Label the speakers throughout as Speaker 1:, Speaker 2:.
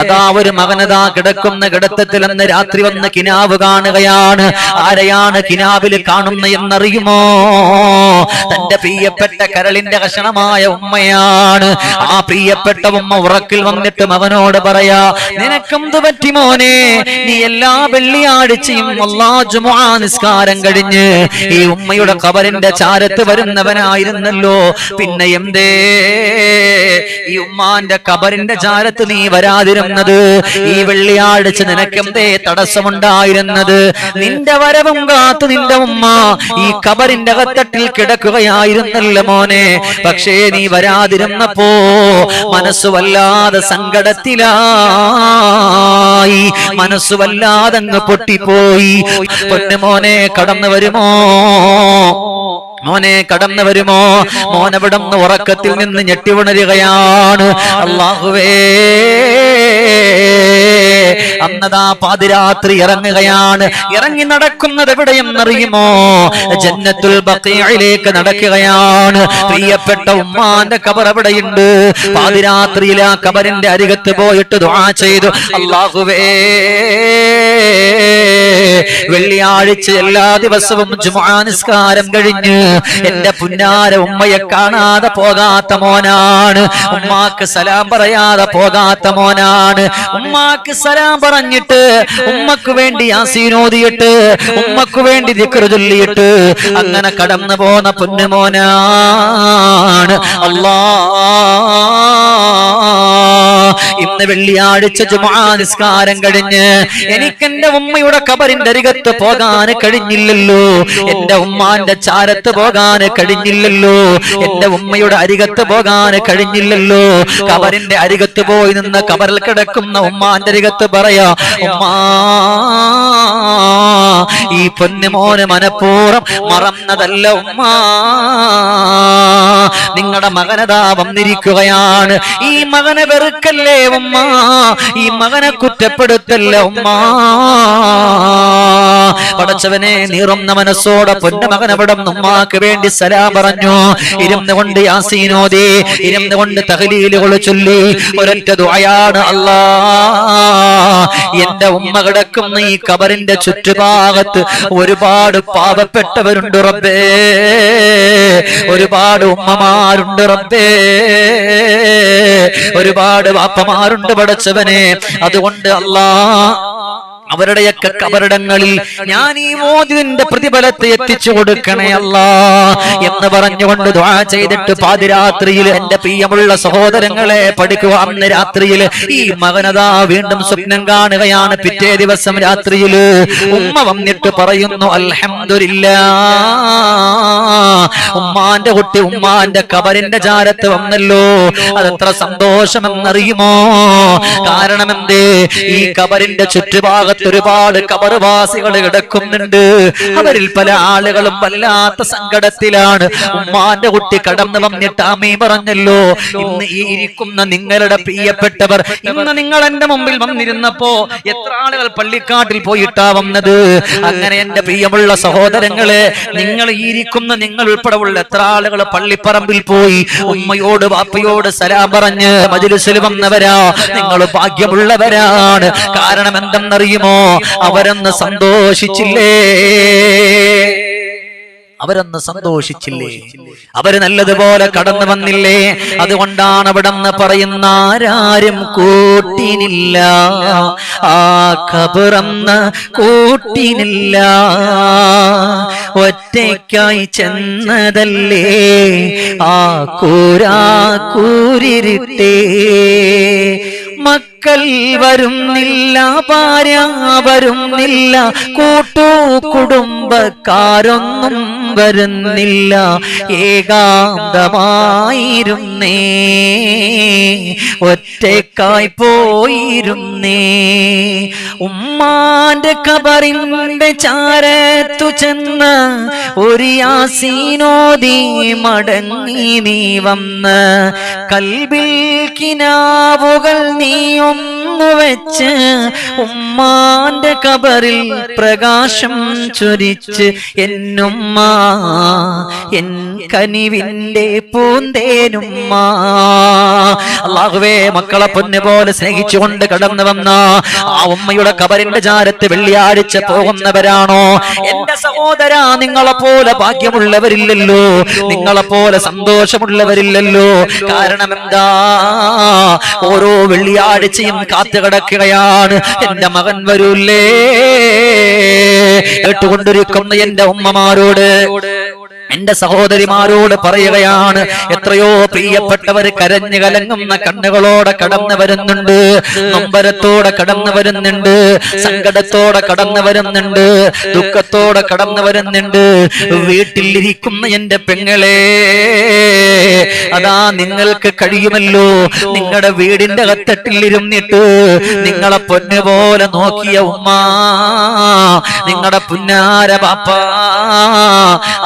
Speaker 1: അതാ ഒരു മകനതാ കിടക്കുന്ന കിടത്തത്തിൽ അന്ന് രാത്രി വന്ന് കിനാവ് കാണുകയാണ്. ആരെയാണ് കിനാവിൽ കാണുന്ന എന്നറിയുമോ? തന്റെ പ്രിയപ്പെട്ട കരളിന്റെ കഷണമായ ഉമ്മയാണ്. ആ പ്രിയപ്പെട്ട ഉമ്മ ഉറക്കിൽ വന്നിട്ട് മകനോട് പറയാ, നിനക്കെന്ത് പറ്റി മോനെ? നീ എല്ലാ വെള്ളിയാഴ്ചയും ജുമുഅ നിസ്കാരം കഴിഞ്ഞ് ഈ ഉമ്മയുടെ ഖബറിന്റെ ചാരത്ത് വരുന്നവനായിരുന്നല്ലോ, പിന്നെ എന്തേ ഈ ഉമ്മാന്റെ ഖബറിന്റെ ചാരത്ത് നീ വരാതിരുന്നത്? ഈ വെള്ളിയാഴ്ച നിനക്കെന്തേ തടസ്സമുണ്ടായിരുന്നത്? നിന്റെ വരവും കാത്തു നിന്റെ ഉമ്മ ഈ ഖബറിന്റെ അകത്തട്ടിൽ കിടക്കുകയായിരുന്നല്ലോ മോനെ. പക്ഷേ നീ വരാതിരുന്നപ്പോ മനസ്സ് വല്ലാതെ സങ്കടത്തിലായി, മനസ്സ് വല്ലാതെ അങ്ങ് പൊട്ടിപ്പോയി. പൊന്നു മോനെ കടന്നു വരുമോ? മോനെ കടന്നു വരുമോ? മോനവിടന്ന് ഉറക്കത്തിൽ നിന്ന് ഞെട്ടി ഉണരുകയാണ്. അല്ലാഹുവേ, അന്നതാ പാതിരാത്രി ഇറങ്ങുകയാണ്. ഇറങ്ങി നടക്കുന്നത് എവിടെയെന്നറിയുമോ? ജന്നത്തുൽ ബഖീഇലേക്ക് നടക്കുകയാണ്. പ്രിയപ്പെട്ട ഉമ്മാന്റെ ഖബർ എവിടെയുണ്ട്? പാതിരാത്രിയിൽ ആ ഖബറിന്റെ അരികത്ത് പോയിട്ട് ദുആ ചെയ്തു, അല്ലാഹുവേ, വെള്ളിയാഴ്ച എല്ലാ ദിവസവും ജുമുഅ നിസ്കാരം കഴിഞ്ഞ് എന്റെ പുന്നാര ഉമ്മയെ കാണാതെ പോകാത്ത മോനാണ്, ഉമ്മാക്ക് സലാം പറയാതെ പോകാത്ത മോനാണ്. ഉമ്മാക്ക് സലാം പറഞ്ഞിട്ട് ഉമ്മക്ക് വേണ്ടി യാസീൻ ഓതിയിട്ട് ഉമ്മക്ക് വേണ്ടി ദിക്ർ ചൊല്ലിയിട്ട് അങ്ങനെ കടന്നു പോന്ന പൊന്നുമോനാണ്. ഇന്ന് വെള്ളിയാഴ്ച ജുമുഅ നിസ്കാരം കഴിഞ്ഞ് എനിക്ക് എന്റെ ഉമ്മയുടെ ഖബറിന്റെ അരികത്ത് പോകാൻ കഴിഞ്ഞില്ലല്ലോ, എന്റെ ഉമ്മാന്റെ ചാരത്ത് പോകാൻ കഴിഞ്ഞില്ലല്ലോ, എന്റെ ഉമ്മയുടെ അരികത്ത് പോകാൻ കഴിഞ്ഞില്ലല്ലോ. ഖബറിന്റെ അരികത്ത് പോയി നിന്ന് ഖബറിൽ കിടക്കുന്ന ഉമ്മാന്റെ അരികത്ത് പറയാ, ഉമ്മാ, ഈ പൊന്നുമോന് മനഃപൂർവ്വം മറന്നതല്ല ഉമ്മാ, നിങ്ങളുടെ മകനതാ വന്നിരിക്കുകയാണ്. ഈ മകനെ വെറുക്കല്ലേ ഉമ്മ, ഈ മകനെ കുറ്റപ്പെടുത്തല്ല ഉമ്മ. പടച്ചവനെ, നീറുന്ന മനസ്സോടെ പൊന്നുമകൻ അവിടെ ഉമ്മാക്ക് വേണ്ടി സലാം പറഞ്ഞു. ഇരുന്ന് കൊണ്ട് യാസീൻ ഓതി, ഇരുന്ന് കൊണ്ട് തഹ്ലീലുകൾ ചൊല്ലി ഒരൊറ്റ ദുആയാണ്, അല്ലാ, എന്റെ ഉമ്മ കിടക്കുന്ന ഈ ഖബറിന്റെ ചുറ്റുഭാഗത്ത് ഒരുപാട് പാവപ്പെട്ടവരുണ്ട് റബ്ബേ, ഒരുപാട് ഉമ്മമാരുണ്ട് റബ്ബേ, ഒരുപാട് വാപ്പമാരുണ്ട് പടച്ചവനെ. അതുകൊണ്ട് അല്ലാ, അവരുടെയൊക്കെ കബറിടങ്ങളിൽ ഞാൻ ഈ മോദിന്റെ പ്രതിഫലത്തെ എത്തിച്ചു കൊടുക്കണേ അല്ലാ എന്ന് പറഞ്ഞുകൊണ്ട് ദുആ ചെയ്തിട്ട് പാതിരാത്രിയിൽ എന്റെ പ്രിയമുള്ള സഹോദരങ്ങളെ പഠിക്കുക. അന്ന് രാത്രിയിൽ ഈ മകനതാ വീണ്ടും സ്വപ്നം കാണുകയാണ്. പിറ്റേ ദിവസം രാത്രിയിൽ ഉമ്മ വന്നിട്ട് പറയുന്നു, അൽഹംദുലില്ലാഹ്, ഉമ്മാന്റെ കുട്ടി ഉമ്മാന്റെ ഖബറിന്റെ ചാരത്ത് വന്നല്ലോ. അതെത്ര സന്തോഷമെന്നറിയുമോ? കാരണം എന്തേ? ഈ ഖബറിന്റെ ചുറ്റുഭാഗത്ത് ഒരുപാട് ഖബർവാസികൾ കിടക്കുന്നുണ്ട്. അവരിൽ പല ആളുകളും വല്ലാത്ത സങ്കടത്തിലാണ്. ഉമ്മാന്റെ കുട്ടി കടന്നു വന്നിട്ട് ആമീൻ പറഞ്ഞല്ലോ. ഇന്ന് ഈ ഇരിക്കുന്ന നിങ്ങളുടെ പ്രിയപ്പെട്ടവർ, ഇന്ന് നിങ്ങൾ എന്റെ മുമ്പിൽ വന്നിരുന്നപ്പോ എത്ര ആളുകൾ പള്ളിക്കാട്ടിൽ പോയിട്ടാ വന്നത്? അങ്ങനെ എന്റെ പ്രിയമുള്ള സഹോദരങ്ങളെ, നിങ്ങൾ ഈ ഇരിക്കുന്ന നിങ്ങൾ ഉൾപ്പെടെ ഉള്ള എത്ര ആളുകൾ പള്ളിപ്പറമ്പിൽ പോയി ഉമ്മയോട് വാപ്പയോട് സലാം പറഞ്ഞ് മജ്‌ലിസിൽ വന്നവരാ? നിങ്ങൾ ഭാഗ്യമുള്ളവരാണ്. കാരണം എന്തെന്നറിയുമോ? അവരൊന്ന് സന്തോഷിച്ചില്ലേ? അവരൊന്ന് സന്തോഷിച്ചില്ലേ? അവര് നല്ലതുപോലെ കടന്നു വന്നില്ലേ? അതുകൊണ്ടാണ് അവിടെന്ന് പറയുന്ന, ആരാരും കൂട്ടിനില്ല, ആ ഖബറന്ന് കൂട്ടിനില്ല, ഒറ്റയ്ക്കായി ചെന്നതല്ലേ ആ കൂരിരുട്ടേ. മക്കൾ വരുന്നില്ല, ഭാര്യ വരുന്നില്ല, കുടുംബക്കാരൊന്നും വരുന്നില്ല, ഏകാന്തമായിരുന്നേ, ഒറ്റയ്ക്കായി പോയിരുന്നേ. ഉമ്മാന്റെ ഖബറിന്റെ ചാരത്തു ചെന്ന് ഒരു യാസീനോദി മടങ്ങി നീ വന്ന്, കൽബിൽ കിനാവുകൾ നീ വെച്ച് ഉമ്മാന്റെ കബറിൽ പ്രകാശം ചൊരിച്ച് എന്നുമ്മ എൻ കനിവിന്റെ പൂന്തേനുമ്മ. അല്ലാഹുവേ, മക്കളെ പൊന്നു പോലെ സ്നേഹിച്ചുകൊണ്ട് കടന്നു വന്ന ആ ഉമ്മയുടെ കബറിന്റെ ചാരത്ത് വെള്ളിയാഴ്ച പോകുന്നവരാണോ? എന്റെ സഹോദര, നിങ്ങളെ പോലെ ഭാഗ്യമുള്ളവരില്ലല്ലോ, നിങ്ങളെ പോലെ സന്തോഷമുള്ളവരില്ലല്ലോ. കാരണം എന്താ? ഓരോ വെള്ളിയാഴ്ചയും കാത്തു കിടക്കുകയാണ്, എന്റെ മകൻ വരൂല്ലേ. കേട്ടുകൊണ്ടിരിക്കുന്ന എന്റെ ഉമ്മമാരോട്, എന്റെ സഹോദരിമാരോട് പറയുകയാണ്, എത്രയോ പ്രിയപ്പെട്ടവർ കരഞ്ഞു കലങ്ങുന്ന കണ്ണുകളോടെ കടന്നു വരുന്നുണ്ട്, നൊമ്പരത്തോടെ കടന്നു വരുന്നുണ്ട്, സങ്കടത്തോടെ കടന്നു വരുന്നുണ്ട്, ദുഃഖത്തോടെ കടന്നു വരുന്നുണ്ട്. വീട്ടിലിരിക്കുന്ന എന്റെ പെങ്ങളെ, അതാ നിങ്ങൾക്ക് കഴിയുമല്ലോ, നിങ്ങളുടെ വീടിന്റെ കത്തട്ടിലിരുന്നിട്ട് നിങ്ങളെ പൊന്നുപോലെ നോക്കിയ ഉമ്മ, നിങ്ങളുടെ പുന്നാര ബാപ്പ,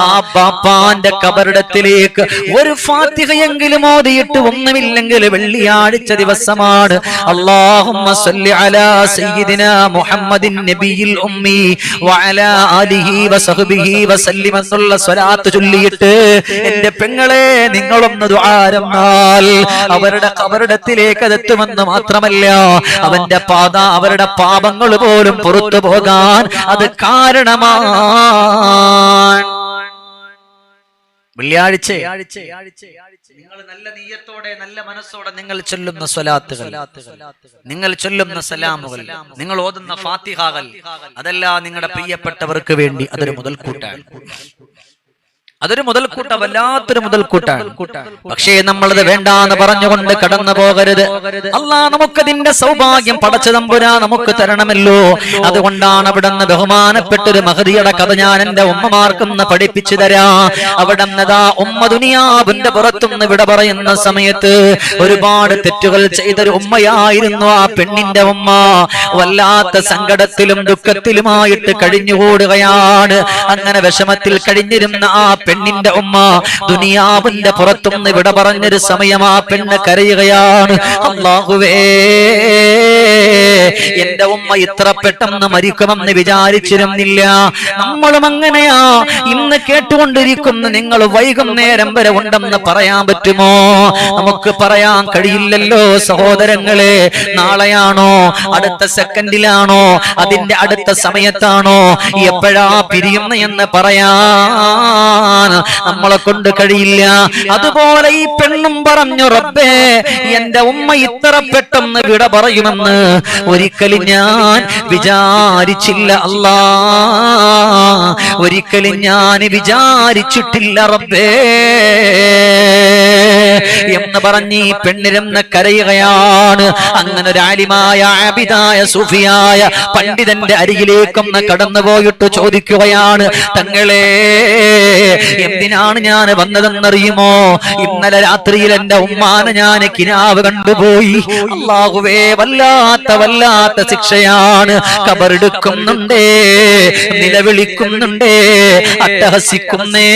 Speaker 1: ആ ബാപ്പാന്റെ കബറിടത്തിലേക്ക് ഒരു ഫാത്തിഹയെങ്കിലും ഓതിയിട്ട് ഒന്നുമില്ലെങ്കിൽ വെള്ളിയാഴ്ച ദിവസമാണ് അല്ലാഹുമ്മ സ്വല്ലി അലാ സയ്യിദിനാ മുഹമ്മദിൻ നബിയിൽ ഉമ്മി വഅലാ ആലിഹി വസഹ്ബിഹി വസല്ലിം എന്നുള്ള സ്വലാത്ത് ചൊല്ലിയിട്ട് എന്റെ പെങ്ങളെ നിങ്ങളൊന്ന് ദുആരന്നാൽ അവരുടെ കബറിടത്തിലേക്ക് അതെത്തുമെന്ന് മാത്രമല്ല, അവരുടെ പാപങ്ങൾ പോലും പുറത്തു പോകാൻ അത് കാരണമാണ്. വെള്ളിയാഴ്ച നിങ്ങൾ നല്ല നീയത്തോടെ നല്ല മനസ്സോടെ നിങ്ങൾ ചൊല്ലുന്ന സ്വലാത്തുകൾ, നിങ്ങൾ ചൊല്ലുന്ന സലാമുകൾ, നിങ്ങൾ ഓതുന്ന ഫാത്തിഹകൾ, അതെല്ലാം നിങ്ങളുടെ പ്രിയപ്പെട്ടവർക്ക് വേണ്ടി അതൊരു മുതൽക്കൂട്ടാണ്. അതൊരു മുതൽക്കൂട്ടം, വല്ലാത്തൊരു മുതൽക്കൂട്ടാണ്. പക്ഷേ നമ്മളത് വേണ്ടാന്ന് പറഞ്ഞുകൊണ്ട് കടന്നു പോകരുത്. അല്ലാഹ് നമുക്കതിന്റെ സൗഭാഗ്യം പടച്ച തമ്പുരാൻ നമുക്ക് തരണമല്ലോ. അതുകൊണ്ടാണ് അവിടുന്ന് ബഹുമാനപ്പെട്ടൊരു മഹദിയുടെ കഥ ഞാൻ എന്റെ ഉമ്മമാർക്കൊന്ന് പഠിപ്പിച്ചു തരാം. അവിടുന്നതാ ഉമ്മ ദുനിയാവിന്റെ പുറത്തുനിന്ന് വിട പറയുന്ന സമയത്ത് ഒരുപാട് തെറ്റുകൾ ചെയ്തൊരു ഉമ്മയായിരുന്നു ആ പെണ്ണിന്റെ ഉമ്മ. വല്ലാത്ത സങ്കടത്തിലും ദുഃഖത്തിലുമായിട്ട് കഴിഞ്ഞുകൂടുകയാണ്. അങ്ങനെ വിഷമത്തിൽ കഴിഞ്ഞിരുന്ന ആ പെണ്ണിന്റെ ഉമ്മ ദുനിയാവിന്റെ പുറത്തുനിന്ന് വിട പറഞ്ഞൊരു സമയം ആ പെണ്ണ് കരയുകയാണ്. അല്ലാഹുവേ, എന്റെ ഉമ്മ ഇത്ര പെട്ടെന്ന് മരിക്കുമെന്ന് വിചാരിച്ചിരുന്നില്ല. നമ്മളും അങ്ങനെയാ. ഇന്ന് കേട്ടുകൊണ്ടിരിക്കുന്ന നിങ്ങൾ വൈകുന്നേരം വരെ ഉണ്ടെന്ന് പറയാൻ പറ്റുമോ? നമുക്ക് പറയാൻ കഴിയില്ലല്ലോ സഹോദരങ്ങളെ. നാളെയാണോ, അടുത്ത സെക്കൻഡിലാണോ, അതിന്റെ അടുത്ത സമയത്താണോ, എപ്പോഴാ പിരിയുന്ന എന്ന് പറയാൻ നമ്മളെ കൊണ്ട് കഴിയില്ല. അതുപോലെ ഈ പെണ്ണും പറഞ്ഞു, റബ്ബേ, എന്റെ ഉമ്മ ഇത്ര പെട്ടെന്ന് വിട പറയുമെന്ന് ഒരിക്കലും ഞാൻ വിചാരിച്ചില്ല അല്ലാ, ഒരിക്കലും ഞാൻ വിചാരിച്ചിട്ടില്ല റബ്ബേ എന്ന് പറഞ്ഞ് ഈ പെണ്ണിരുന്ന് കരയുകയാണ്. അങ്ങനെ ഒരു ആലിമായ ആബിദായ സൂഫിയായ പണ്ഡിതന്റെ അരികിലേക്കൊന്ന് കടന്നുപോയിട്ട് ചോദിക്കുകയാണ്, തങ്ങളെ, എന്തിനാണ് ഞാൻ വന്നതെന്നറിയുമോ? ഇന്നലെ രാത്രിയിൽ എന്റെ ഉമ്മാനെ ഞാൻ കിനാവ് കണ്ടുപോയി. അല്ലാഹുവേ, വല്ലാത്ത ശിക്ഷയാണ്. കബറെടുക്കുന്നുണ്ടേ, നിലവിളിക്കുന്നുണ്ടേ, അട്ടഹസിക്കുന്നേ.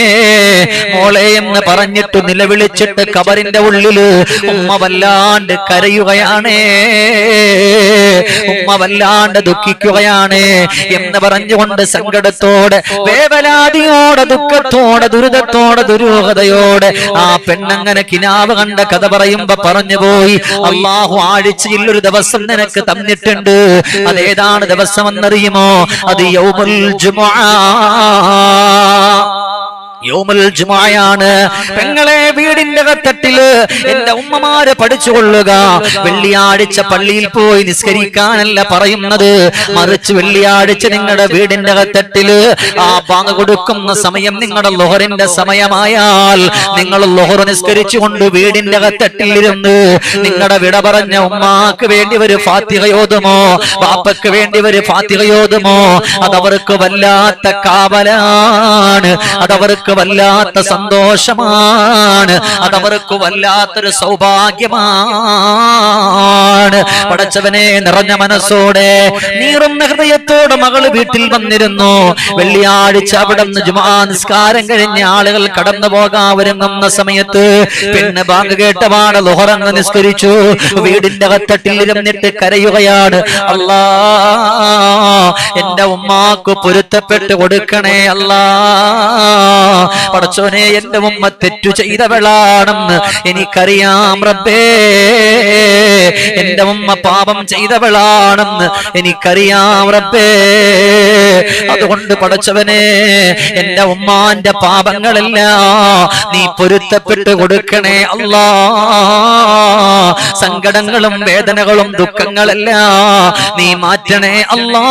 Speaker 1: മോളെ എന്ന് പറഞ്ഞിട്ട് നിലവിളിച്ചിട്ട് കബറിന്റെ ഉള്ളില് ഉമ്മ വല്ലാണ്ട് കരയുകയാണേ, ഉമ്മ വല്ലാണ്ട് ദുഃഖിക്കുകയാണ് എന്ന് പറഞ്ഞുകൊണ്ട് സങ്കടത്തോടെ, വേവലാതിയോടെ, ദുഃഖത്തോടെ, ദുരിതത്തോടെ, ദുരൂഹതയോടെ ആ പെണ്ണങ്ങനെ കിനാവ് കണ്ട കഥ പറയുമ്പോ പറഞ്ഞുപോയി, അല്ലാഹു ആഴ്ചയിൽ ഒരു ദിവസം നിനക്ക് തന്നിട്ടുണ്ട്. അതേതാണ് ദിവസം എന്നറിയുമോ? അത് യൗമുൽ ജുമുഅ. യൗമുൽ ജുമുഅയാണ്. പെങ്ങളെ, വീടിന്റെ കത്തട്ടില് എന്റെ ഉമ്മമാര് പഠിച്ചുകൊള്ളുക. വെള്ളിയാഴ്ച പള്ളിയിൽ പോയി നിസ്കരിക്കാനല്ല പറയുന്നത്, മറിച്ച് വെള്ളിയാഴ്ച നിങ്ങളുടെ വീടിന്റെ കത്തട്ടില് ആ ബാങ്ക് കൊടുക്കുന്ന സമയം നിങ്ങളുടെ ലോഹറിന്റെ സമയമായാൽ നിങ്ങൾ ലോഹർ നിസ്കരിച്ചുകൊണ്ട് വീടിന്റെ കത്തട്ടിലിരുന്ന് നിങ്ങളുടെ വിട പറഞ്ഞ ഉമ്മാക്ക് വേണ്ടി ഒരു ഫാത്തിഹയോതുമോ, ബാപ്പക്ക് വേണ്ടി ഒരു ഫാത്തിഹയോതുമോ? അതവർക്ക് വല്ലാത്ത കാവലാണ്, അതവർക്ക് അതവർക്ക് വല്ലാത്ത സന്തോഷമാണ്, അതവർക്ക് വല്ലാത്തൊരു സൗഭാഗ്യമാണ്. പടച്ചവനെ, നിറഞ്ഞ മനസ്സോടെ നീറുന്ന ഹൃദയത്തോടെ മകള് വീട്ടിൽ വന്നിരുന്നു. വെള്ളിയാഴ്ച അവിടെ നിന്ന് ജുമാ നിസ്കാരം കഴിഞ്ഞ ആളുകൾ കടന്നു പോകാൻ ഒരുങ്ങുന്ന സമയത്ത് പിന്നെ ബാങ്ക് കേട്ടപാട് ളുഹറങ്ങ് നിസ്കരിച്ചു. വീടിന്റെ അകത്തട്ടിൽ ഇരുന്നിട്ട് കരയുകയാണ്, അല്ലാ എന്റെ ഉമ്മാക്ക് പൊരുത്തപ്പെട്ട് കൊടുക്കണേ അല്ലാ. പടച്ചോനെ, എന്റെ ഉമ്മ തെറ്റു ചെയ്തവളാണെന്ന് എനിക്കറിയാം റബ്ബേ, എന്റെ ഉമ്മ പാപം ചെയ്തവളാണെന്ന് എനിക്കറിയാം റബ്ബേ. അതുകൊണ്ട് പടച്ചവനെ, എന്റെ ഉമ്മാന്റെ പാപങ്ങളെല്ലാം നീ പൊരുത്തപ്പെട്ട് കൊടുക്കണേ അല്ലാ. സങ്കടങ്ങളും വേദനകളും ദുഃഖങ്ങളെല്ലാം നീ മാറ്റണേ അല്ലാ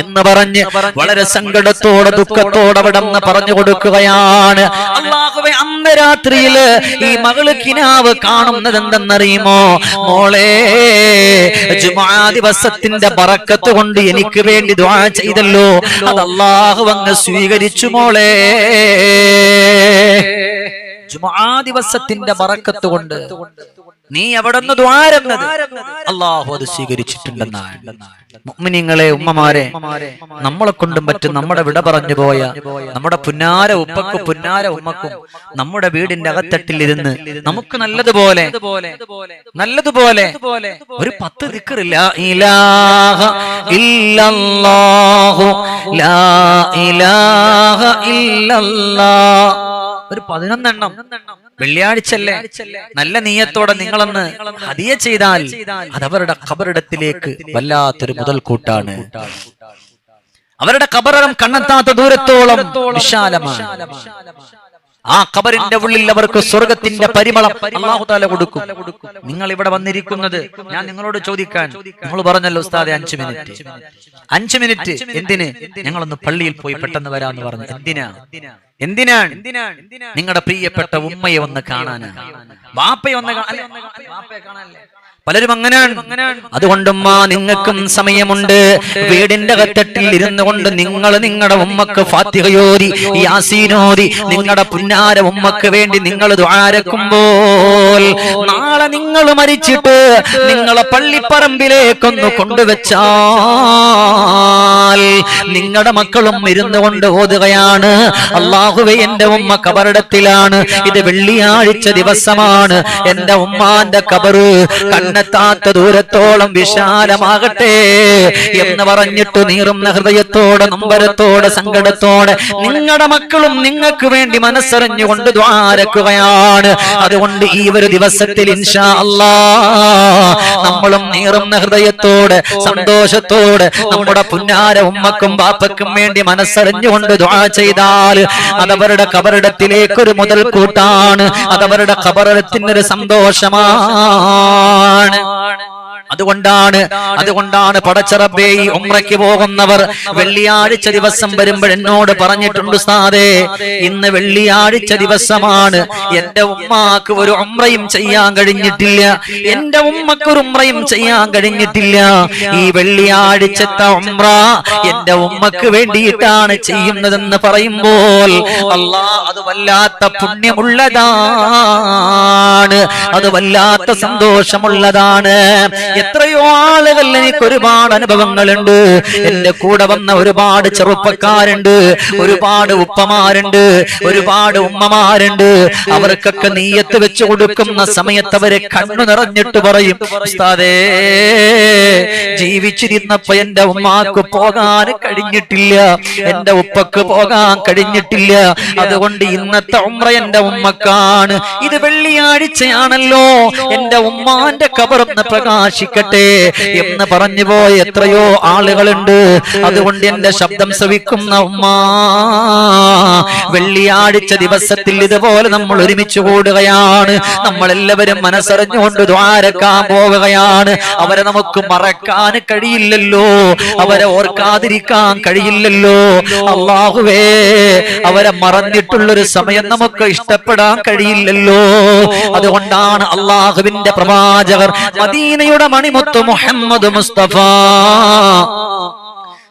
Speaker 1: എന്ന് പറഞ്ഞ് വളരെ സങ്കടത്തോടെ ദുഃഖത്തോടെ അവിടെ നിന്ന് പറഞ്ഞു കൊടുക്കുകയാണ്. അല്ലാഹുവേ, അന്ന് രാത്രിയില് ഈ മകള് കിനാവ് കാണുന്നത് എന്തെന്നറിയുമോ? മോളെ, ജുമുഅ ദിവസത്തിന്റെ ബറക്കത്ത് കൊണ്ട് എനിക്ക് വേണ്ടി ദുആ ചെയ്തല്ലോ, അത് അല്ലാഹു അങ്ങ് സ്വീകരിച്ചു മോളെ. ജുമുഅ ദിവസത്തിന്റെ ബറക്കത്ത് കൊണ്ട് നീ അവിടെ നിന്ന് ദ്വാരന്നത് അല്ലാഹു അത് സ്വീകരിച്ചിട്ടുണ്ടെന്നാണ്. മുഅ്മിനീങ്ങളെ, ഉമ്മമാരെ, നമ്മളെ കൊണ്ടും പറ്റും നമ്മുടെ വിട പറഞ്ഞു പോയ നമ്മുടെ പുന്നാര ഉപ്പക്കും പുന്നാര ഉമ്മക്കും നമ്മുടെ വീടിന്റെ അകത്തട്ടിലിരുന്ന് നമുക്ക് നല്ലതുപോലെ ഒരു 10 ദിക്ർ ലാ ഇലാഹ ഇല്ലല്ലാഹു ലാ ഇലാഹ ഇല്ലല്ലാഹ് ഒരു 11 എണ്ണം വെള്ളിയാഴ്ചല്ലേ നല്ല നീയത്തോടെ നിങ്ങളൊന്ന് ഹദിയ ചെയ്താൽ അതവരുടെ ഖബറിടത്തിലേക്ക് വല്ലാത്തൊരു മുതൽക്കൂട്ടാണ്. അവരുടെ ഖബറം കണ്ണെത്താത്ത ദൂരത്തോളം വിശാലമാണ്. ആ ഖബറിന്റെ ഉള്ളിൽ അവർക്ക് സ്വർഗത്തിന്റെ പരിമളം അല്ലാഹു തആല കൊടുക്കും. നിങ്ങൾ ഇവിടെ വന്നിരിക്കുന്നത് ഞാൻ നിങ്ങളോട് ചോദിക്കാൻ, നിങ്ങൾ പറഞ്ഞല്ലോ ഉസ്താദെ 5 മിനിറ്റ് എന്തിന്? ഞങ്ങളൊന്ന് പള്ളിയിൽ പോയി പെട്ടെന്ന് വരാന്ന് പറഞ്ഞു. എന്തിനാണ്? നിങ്ങളുടെ പ്രിയപ്പെട്ട ഉമ്മയെ ഒന്ന് കാണാനാണ്, വാപ്പയെ ഒന്ന് കാണാനല്ലേ. പലരും അങ്ങനെയാണ്. അതുകൊണ്ടുമ്മ, നിങ്ങൾക്കും സമയമുണ്ട്. വീടിന്റെ അകത്തട്ടിൽ ഇരുന്നു കൊണ്ട് നിങ്ങൾ നിങ്ങളുടെ ഉമ്മക്ക് ഫാത്തിഹയോതി യാസീനോതി നിങ്ങളുടെ പുന്നാര ഉമ്മക്ക് വേണ്ടി നിങ്ങൾ ദുആരക്കുമ്പോൾ നാളെ നിങ്ങൾ മരിച്ചിട്ട് നിങ്ങളെ പള്ളിപ്പറമ്പിലേക്കൊന്ന് കൊണ്ടുവച്ചാൽ നിങ്ങളുടെ മക്കളും ഇരുന്നു കൊണ്ട് ഓതുകയാണ്, അല്ലാഹുവേ എന്റെ ഉമ്മ ഖബറിടത്തിലാണ്, ഇത് വെള്ളിയാഴ്ച ദിവസമാണ്, എന്റെ ഉമ്മാന്റെ ഖബറ് കണ്ണെത്താത്ത ദൂരത്തോളം വിശാലമാകട്ടെ എന്ന് പറഞ്ഞിട്ട് നീറുന്ന ഹൃദയത്തോടെ നൊമ്പരത്തോടെ സങ്കടത്തോടെ നിങ്ങളുടെ മക്കളും നിങ്ങൾക്ക് വേണ്ടി മനസ്സറിഞ്ഞുകൊണ്ട് ദ്വാരക്കുകയാണ്. അതുകൊണ്ട് ഈ ഒരു ദിവസത്തിൽ ഇൻഷാ അല്ലാഹ് നമ്മളും നീറുന്ന ഹൃദയത്തോടെ സന്തോഷത്തോടെ നമ്മുടെ പുന്നാര ഉമ്മക്കും ബാപ്പക്കും വേണ്ടി മനസ്സറിഞ്ഞുകൊണ്ട് ദുആ ചെയ്താൽ അതവരുടെ ഖബറിടത്തിലേക്കൊരു മുതൽക്കൂട്ടാണ്, അതവരുടെ ഖബറിടത്തിനൊരു സന്തോഷമാണ്. അതുകൊണ്ടാണ് പടച്ചറബ്ബേ, ഈ ഉംറയ്ക്ക് പോകുന്നവർ വെള്ളിയാഴ്ച ദിവസം വരുമ്പോൾ എന്നോട് പറഞ്ഞിട്ടുണ്ട്, ഉസ്താദേ ഇന്ന് വെള്ളിയാഴ്ച ദിവസമാണ്, എന്റെ ഉമ്മാക്ക് ഒരു ഉംറയും ചെയ്യാൻ കഴിഞ്ഞിട്ടില്ല, എന്റെ ഉമ്മക്ക് ഒരു ഉംറയും ചെയ്യാൻ കഴിഞ്ഞിട്ടില്ല. ഈ വെള്ളിയാഴ്ചത്തെ ഉംറ എന്റെ ഉമ്മക്ക് വേണ്ടിയിട്ടാണ് ചെയ്യുന്നതെന്ന് പറയുമ്പോൾ അല്ലാഹ് അത് വല്ലാത്ത പുണ്യമുള്ളതാണ്, അത് വല്ലാത്ത സന്തോഷമുള്ളതാണ്. എത്രയോ ആളുകൾ, എനിക്ക് ഒരുപാട് അനുഭവങ്ങളുണ്ട്, എന്റെ കൂടെ വന്ന ഒരുപാട് ചെറുപ്പക്കാരുണ്ട്, ഒരുപാട് ഉപ്പമാരുണ്ട്, ഒരുപാട് ഉമ്മമാരുണ്ട്. അവർക്കൊക്കെ നീയത്ത് വെച്ച് കൊടുക്കുന്ന സമയത്ത് അവരെ കണ്ണു നിറഞ്ഞിട്ട് പറയും, ഉസ്താദേ ജീവിച്ചിരുന്നപ്പോ എന്റെ ഉമ്മാക്ക് പോകാൻ കഴിഞ്ഞിട്ടില്ല, എന്റെ ഉപ്പക്ക് പോകാൻ കഴിഞ്ഞിട്ടില്ല, അതുകൊണ്ട് ഇന്നത്തെ ഉംറ എന്റെ ഉമ്മക്കാണ്. ഇത് വെള്ളിയാഴ്ചയാണല്ലോ, എന്റെ ഉമ്മാന്റെ ഖബറൊന്ന് പ്രകാശിക്കട്ടെ എന്ന് പറഞ്ഞു പോയ എത്രയോ ആളുകളുണ്ട്. അതുകൊണ്ട് എന്റെ ശബ്ദം ശ്രവിക്കുന്ന ഉമ്മ, വെള്ളിയാഴ്ച ദിവസത്തിൽ ഇതുപോലെ നമ്മൾ ഒരുമിച്ച് കൂടുകയാണ്, നമ്മളെല്ലാവരും മനസ്സറിഞ്ഞുകൊണ്ട് ദ്വാരക്കാൻ പോവുകയാണ്. അവരെ നമുക്ക് മറക്കാൻ കഴിയില്ലല്ലോ, അവരെ ഓർക്കാതിരിക്കാൻ കഴിയില്ലല്ലോ. അല്ലാഹുവേ, അവരെ മറന്നിട്ടുള്ളൊരു സമയം നമുക്ക് ഇഷ്ടപ്പെടാൻ കഴിയില്ലല്ലോ. അതുകൊണ്ടാണ് അല്ലാഹുവിന്റെ പ്രവാചകർ മദീനയുടെ മണിമുത്ത് മുഹമ്മദ് മുസ്തഫ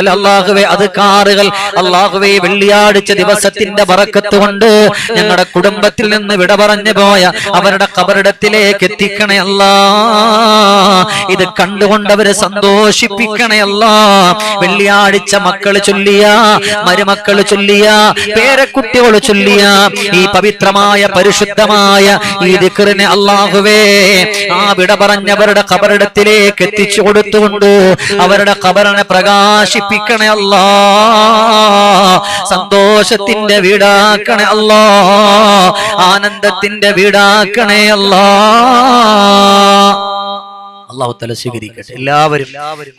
Speaker 1: അല്ലാഹുവേ അദ്കാറുകൾ അല്ലാഹുവേ വെള്ളിയാഴ്ച ദിവസത്തിന്റെ ബറക്കത്ത് കൊണ്ട് ഞങ്ങളുടെ കുടുംബത്തിൽ നിന്ന് വിട പറഞ്ഞു പോയ അവരുടെ ഖബറിടത്തിലേക്ക് എത്തിക്കണേ അല്ലാ. ഇത് കണ്ടുകൊണ്ട് അവരെ സന്തോഷിപ്പിക്കണേ അല്ലാ. വെള്ളിയാഴ്ച മക്കൾ ചൊല്ലിയ, മരുമക്കൾ ചൊല്ലിയ, പേരക്കുട്ടികൾ ചൊല്ലിയ ഈ പവിത്രമായ പരിശുദ്ധമായ ഈ ദിക്റിനെ അല്ലാഹുവേ ആ വിട പറഞ്ഞവരുടെ ഖബറിടത്തിലേക്ക് എത്തിച്ചു കൊടുത്തുകൊണ്ട് അവരുടെ ഖബറിനെ പ്രകാശിപ്പിക്കണേ അല്ലാ. സന്തോഷത്തിന്റെ വീടാക്കണേ അല്ലാ. ആനന്ദത്തിന്റെ വീടാക്കണേ അല്ലാ. അല്ലാഹു തആല സ്വീകരിക്കട്ടെ. എല്ലാവരും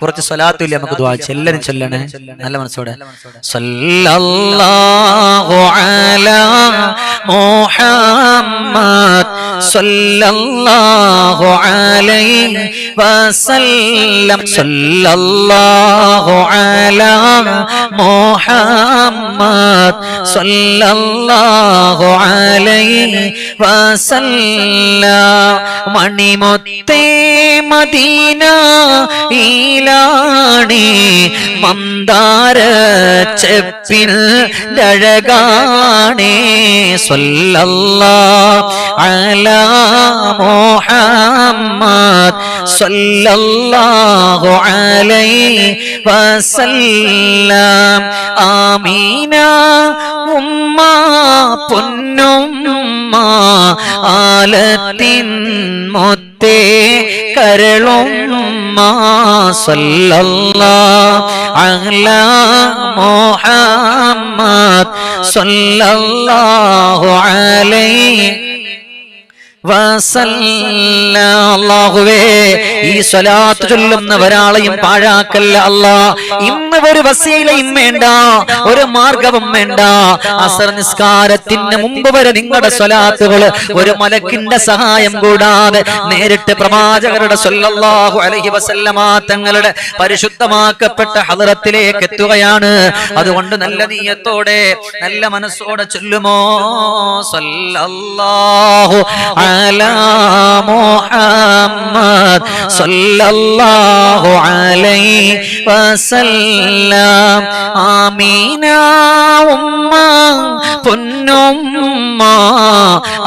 Speaker 1: കുറച്ച് സ്വലാത്തുല്ലേ നമുക്ക് ദുആ എല്ലാവരും ചൊല്ലണേ നല്ല മനസ്സോടെ. സല്ലല്ലാഹു അലാ മുഹമ്മദ് സല്ലല്ലാഹു അലൈഹി വസല്ലം. സല്ലല്ലാഹു അലാ മുഹമ്മദ് സല്ലല്ലാഹു അലൈഹി വസല്ലം. മണിമുത്തേ മദീന ഈലാണി മന്ദാര ചെപ്പിൻ അഴകാണേ. സല്ലല്ലാഹു അലാ മുഹമ്മദ് സല്ലല്ലാഹു അലൈഹി വസല്ലം. ആമീന ഉമ്മ പൊന്നുമ്മ ആലത്തിൻ മുത്തേ കരളുമ്മ. സല്ലല്ലാഹു അലാ മുഹമ്മദ് സല്ലല്ലാഹു അലൈഹി അല്ലാഹുവേ ഈ സ്വലാത്ത് ചൊല്ലുന്ന ഒരാളെയും പാഴാക്കല്ല അല്ലാ. ഇന്ന് ഒരു വസീലയും വേണ്ട, ഒരു മാർഗവും വേണ്ട. അസർ നിസ്കാരത്തിന് മുമ്പ് വരെ നിങ്ങളുടെ സ്വലാത്തുകൾ ഒരു മലക്കിന്റെ സഹായം കൂടാതെ നേരിട്ട് പ്രവാചകരുടെ സ്വല്ലല്ലാഹു അലൈഹി വസല്ലമ തങ്ങളുടെ പരിശുദ്ധമാക്കപ്പെട്ട ഹദ്റത്തിലേക്ക് എത്തുകയാണ്. അതുകൊണ്ട് നല്ല നിയ്യത്തോടെ നല്ല മനസ്സോടെ ചൊല്ലുമോ. സല്ലല്ലാഹു അലാ മുഹമ്മദ് സല്ലല്ലാഹു അലൈഹി വസല്ലം. ആമീന ഉമ്മ പൊന്നുമ്മ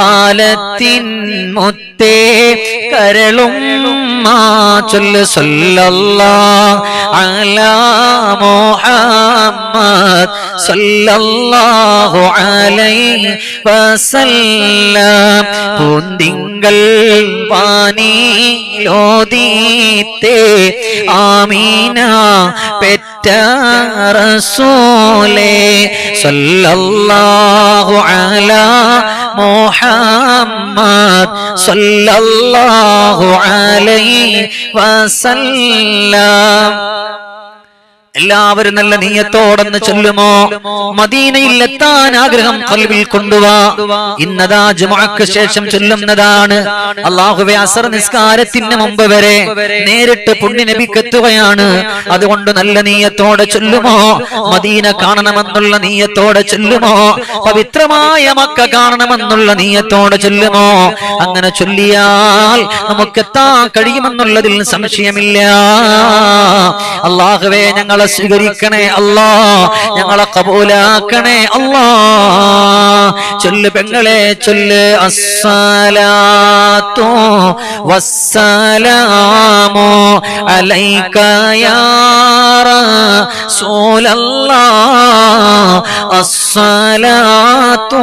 Speaker 1: ആലത്തിൻ മുത്തേ കരളുമ്മ. ചൊല്ല് സല്ലല്ലാഹു അലാ മുഹമ്മദ് സല്ലല്ലാഹു അലൈഹി വസല്ലം. പൂന്തിങ്കൾ വാനിലോദീത്തേ ആമീന പെറ്റ റസൂലേ. സല്ലല്ലാഹു അലാ മുഹമ്മദ് സല്ലല്ലാഹു അലൈഹി വസല്ലം. എല്ലാവരും നല്ല നീയത്തോടൊന്ന് ചൊല്ലുമോ. മദീനയിൽ എത്താൻ ആഗ്രഹം ഖൽബിൽ കൊണ്ടുവാ. ഇന്നതാ ജുമുഅക്ക് ശേഷം ചൊല്ലുന്നതാണ്. അല്ലാഹുവേ അസർ നിസ്കാരത്തിന് മുമ്പ് വരെ നേരിട്ട് പുണ്യ നബിക്ക് എത്തുകയാണ്. അതുകൊണ്ട് നല്ല നീയത്തോടെ ചൊല്ലുമോ. മദീന കാണണമെന്നുള്ള നീയത്തോടെ ചൊല്ലുമോ. പവിത്രമായ മക്ക കാണണമെന്നുള്ള നീയത്തോടെ ചൊല്ലുമോ. അങ്ങനെ ചൊല്ലിയാൽ നമുക്കെത്താൻ കഴിയുമെന്നുള്ളതിൽ സംശയമില്ല. അല്ലാഹുവേ ഞങ്ങളെ സ്വീകരിക്കണേ അല്ലാ. ഞങ്ങളെ കബൂലാക്കണേ അല്ലാ. ചൊല്ല് പെങ്ങളെ ചൊല്ല്. അസ്സലാത്തു വസ്സലാമു അലൈക യാ റസൂലല്ലാഹ്. അസ്സലാത്തു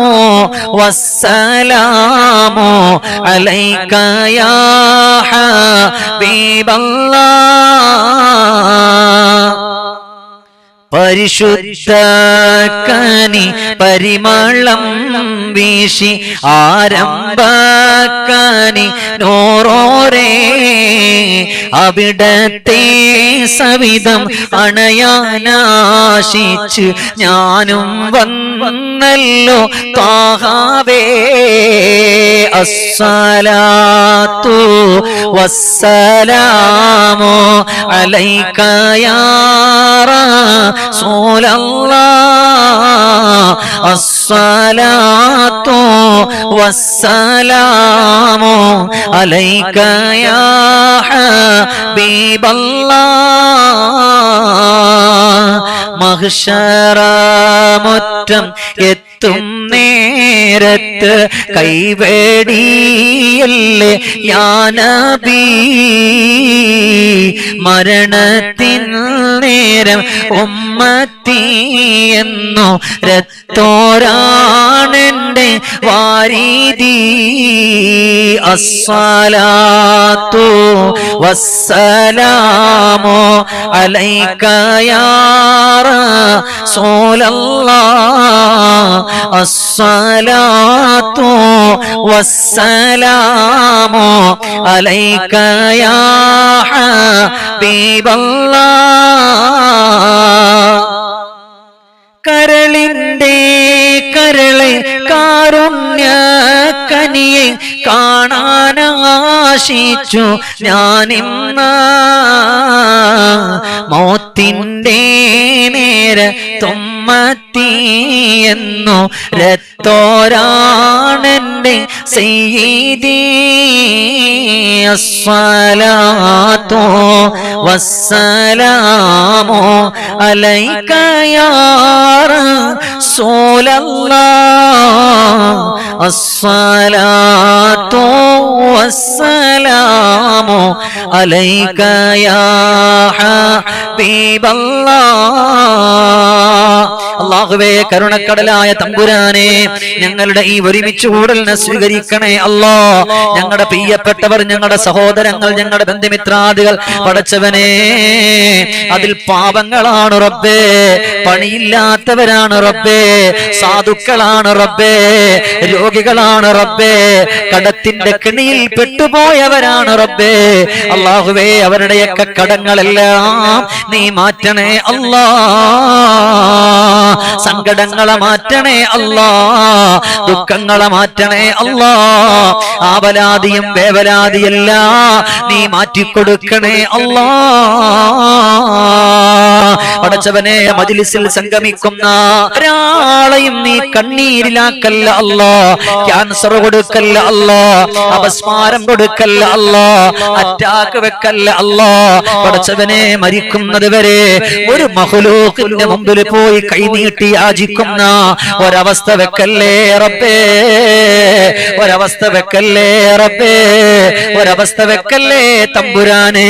Speaker 1: വസ്സലാമു അലൈക യാ ഹബീബല്ലാഹ്. പരിശുദ്ധ കനി പരിമളം വീശി ആരംഭക്കനി നോറോരേ അവിടത്തെ സവിധം അണയാനാശിച്ച് ഞാനും വന്നല്ലോ താഹാവേ. അസ്സലാത്തു വസ്സലാമു അലൈക യാ റസൂലല്ലാഹ്. അസ്സലാത്തു വസ്സലാമു അലൈക യാ ഹബീബല്ലാഹ്. മഹ്ശറമുറ്റം എത്തും നേരത്ത് കൈവേടിയല്ലേ യാ നബി മരണത്തിൻ നേരം ഉമ്മത്തി എന്നോ രത്തോരാണെന്റെ വാരീതി അസ്സലാത്തു വസ്സലാമു അലൈക യാ റസൂലല്ലാഹ് അസ്സലാത്തു വസ്സലാമു അലൈക യാ ഹബീബല്ലാഹ് കരളിന്റെ കരളെ കാരുണ്യ കനിയെ കാണാനാശിച്ചു ഞാനിന്ന മൗത്തിൻ്റെ നേരെ തുമ്മത്തി എന്നു രത്തോരാണെന്റെ സയ്യിദി അസ്സലാത്തു വസ്സലാമു അലൈക യാ റസൂലല്ലാഹ് അസ്സലാത്തു വസ്സലാമു അലൈക യാ ഹബീബല്ലാഹ്. അല്ലാഹുവേ കരുണക്കടലായ തമ്പുരാനെ ഞങ്ങളുടെ ഈ ഒരുമിച്ച് കൂടലിനെ സ്വീകരിക്കണേ അല്ലാ. ഞങ്ങളുടെ പ്രിയപ്പെട്ടവർ, ഞങ്ങളുടെ സഹോദരങ്ങൾ, ഞങ്ങളുടെ ബന്ധുമിത്രാദികൾ പടച്ചവനെ അതിൽ പാപങ്ങളാണ് റബ്ബേ, പണിയില്ലാത്തവരാണ് റബ്ബേ, സാധുക്കളാണ് റബ്ബേ, രോഗികളാണ് റബ്ബേ, കടത്തിന്റെ കെണിയിൽ പെട്ടുപോയവരാണ് റബ്ബേ. അല്ലാഹുവേ അവരുടെയൊക്കെ കടങ്ങളെല്ലാം നീ മാറ്റണേ അല്ലാ, സങ്കടങ്ങളെ മാറ്റണേ അല്ലാ, ദുഃഖങ്ങളെ മാറ്റണേ അല്ലാ, ആവലാദിയും വേവലാദിയെല്ലാം നീ മാറ്റിക്കൊടുക്കണേ അല്ലാ. പടച്ചവനെ മജ്ലിസിൽ സംഗമിക്കുന്ന ഒരാളെയും നീ കണ്ണീരിലാക്കല്ല അല്ലാ, ക്യാൻസർ കൊടുക്കല്ല അല്ലാ, അപസ്മാരം കൊടുക്കല്ല അല്ലാ, അറ്റാക്ക് വെക്കല്ല അല്ലാ. പടച്ചവനെ മരിക്കുന്നത് വരെ ഒരു മഖ്ലൂഖിന്റെ മുമ്പിൽ പോയി കൈനീട്ടി യാചിക്കുന്ന ഒരവസ്ഥ വെക്കല്ലേ റബ്ബേ, ഒരവസ്ഥ വെക്കല്ലേ റബ്ബേ, ഒരവസ്ഥ വെക്കല്ലേ തമ്പുരാനെ.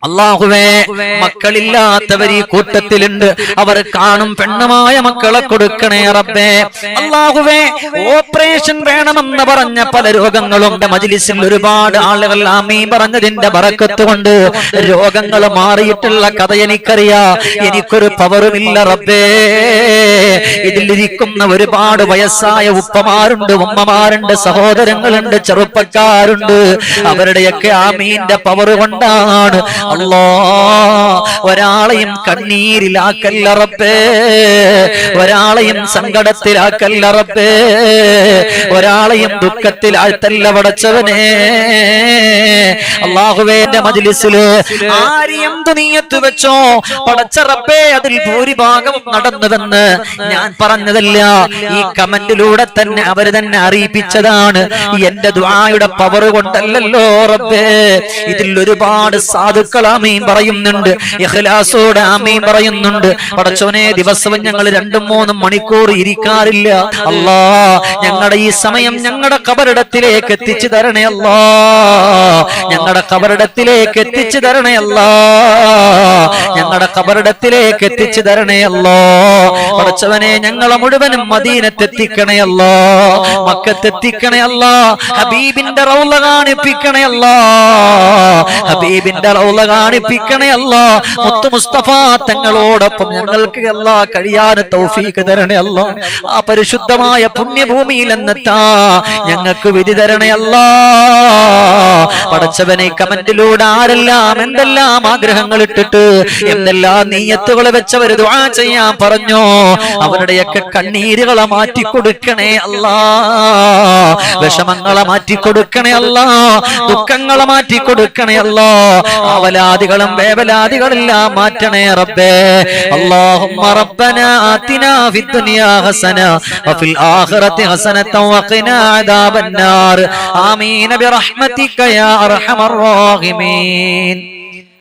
Speaker 1: അല്ലാഹുവേ മക്കളില്ലാത്തവർ ഈ കൂട്ടത്തിലുണ്ട്, അവർ കാണും പെണ്ണുമായ മക്കളെ കൊടുക്കണേ റബ്ബേ. അല്ലാഹുവേ ഓപ്പറേഷൻ വേണമെന്ന് പറഞ്ഞ പല രോഗങ്ങളുണ്ട്. മജ്ലിസിൽ ഒരുപാട് ആളുകൾ ആമീൻ പറഞ്ഞതിന്റെ ബറക്കത്ത് കൊണ്ട് രോഗങ്ങൾ മാറിയിട്ടുള്ള കഥ എനിക്കറിയാം. എനിക്കൊരു പവറുമില്ല റബ്ബേ. ഇതിലിരിക്കുന്ന ഒരുപാട് വയസ്സായ ഉപ്പമാരുണ്ട്, ഉമ്മമാരുണ്ട്, സഹോദരങ്ങളുണ്ട്, ചെറുപ്പക്കാരുണ്ട്. അവരുടെയൊക്കെ ആമീന്റെ പവർ കൊണ്ടാണ് അല്ലാ ഒരാളെയും കണ്ണീരിലാക്കല്ല റബ്ബേ, ഒരാളെയും സങ്കടത്തിലാക്കല്ല റബ്ബേ, ഒരാളെയും ദുഃഖത്തിലാഴ്ത്തല്ല പടച്ചവനെ. അല്ലാഹുവേന്റെ മജ്ലിസില് ആരെയും നീയത്ത് വെച്ചോ പടച്ച റബ്ബേ, അതിൽ ഭൂരിഭാഗം നടന്നുവെന്ന് ഞാൻ പറഞ്ഞതല്ല, ഈ കമന്റിലൂടെ തന്നെ അവര് തന്നെ അറിയിപ്പിച്ചതാണ്. എന്റെ ദുആയുടെ പവർ കൊണ്ടല്ലല്ലോ റബ്ബേ. ഇതിൽ ഒരുപാട് സാധുക്കൾ ആമീൻ പറയുന്നുണ്ട്, ഇഖ്ലാസോടെ ആമീൻ പറയുന്നുണ്ട്. പടച്ചോനെ ദിവസവും ഞങ്ങൾ 2-3 മണിക്കൂർ ഇരിക്കാറില്ല അല്ലാ. ഞങ്ങളുടെ ഈ സമയം ഞങ്ങളുടെ ഖബറിടത്തിലേക്ക് എത്തിച്ചു തരണേ അല്ലാ, ഞങ്ങളുടെ ഖബറിടത്തിലേക്ക് എത്തിച്ചു തരണേ അല്ലാ, ഞങ്ങളുടെ ഖബറിടത്തിലേക്ക് എത്തിച്ചു തരണേ അല്ലാ. പടച്ചവനെ ഞങ്ങളെ മുഴുവനും മദീനത്തെത്തിക്കണേ അല്ലാ, മക്കത്തെത്തിക്കണേ അല്ലാ, ഹബീബിന്റെ റൗള കാണിപ്പിക്കണേ അല്ലാ, ഹബീബിന്റെ റൗള കാണിപ്പിക്കണേ അല്ലാ. മുത്തു മുസ്തഫ തങ്ങളോടൊപ്പം ഞങ്ങൾക്ക് എല്ലാ കഴിയാൻ തൗഫീഖ് തരണേ അല്ലാ. ആ പരിശുദ്ധമായ പുണ്യഭൂമിയിൽ എന്നെത്താ ഞങ്ങൾക്ക് വിധി തരണേ അല്ലാ. പടച്ചവനെ കമന്റിലൂടെ ആരെല്ലാം എന്തെല്ലാം ആഗ്രഹങ്ങൾ ഇട്ടിട്ട് എന്തെല്ലാം നീയത്തുകൾ വെച്ചവര് ദുആ ചെയ്യാൻ പറഞ്ഞോ, അവരുടെയൊക്കെ കണ്ണീരുകളെ മാറ്റിക്കൊടുക്കണേ അല്ലാ, വിഷമങ്ങളെ മാറ്റിക്കൊടുക്കണേ അല്ലാ, ദുഃഖങ്ങളെ മാറ്റിക്കൊടുക്കണേ അല്ലാ, ആവലാദികളും വേവലാദികളെല്ലാം മാറ്റണേ റബ്ബേ. അല്ലാഹുമ്മ റബ്ബനാ ആതിനാ ഫിദ്ദുനിയാ ഹസന വഫിൽ ആഖിറതി ഹസനത വഖിനാ അദാബന്നാർ. ആമീൻ ബിറഹ്മതിക യാ അർഹമർ റഹീമീൻ.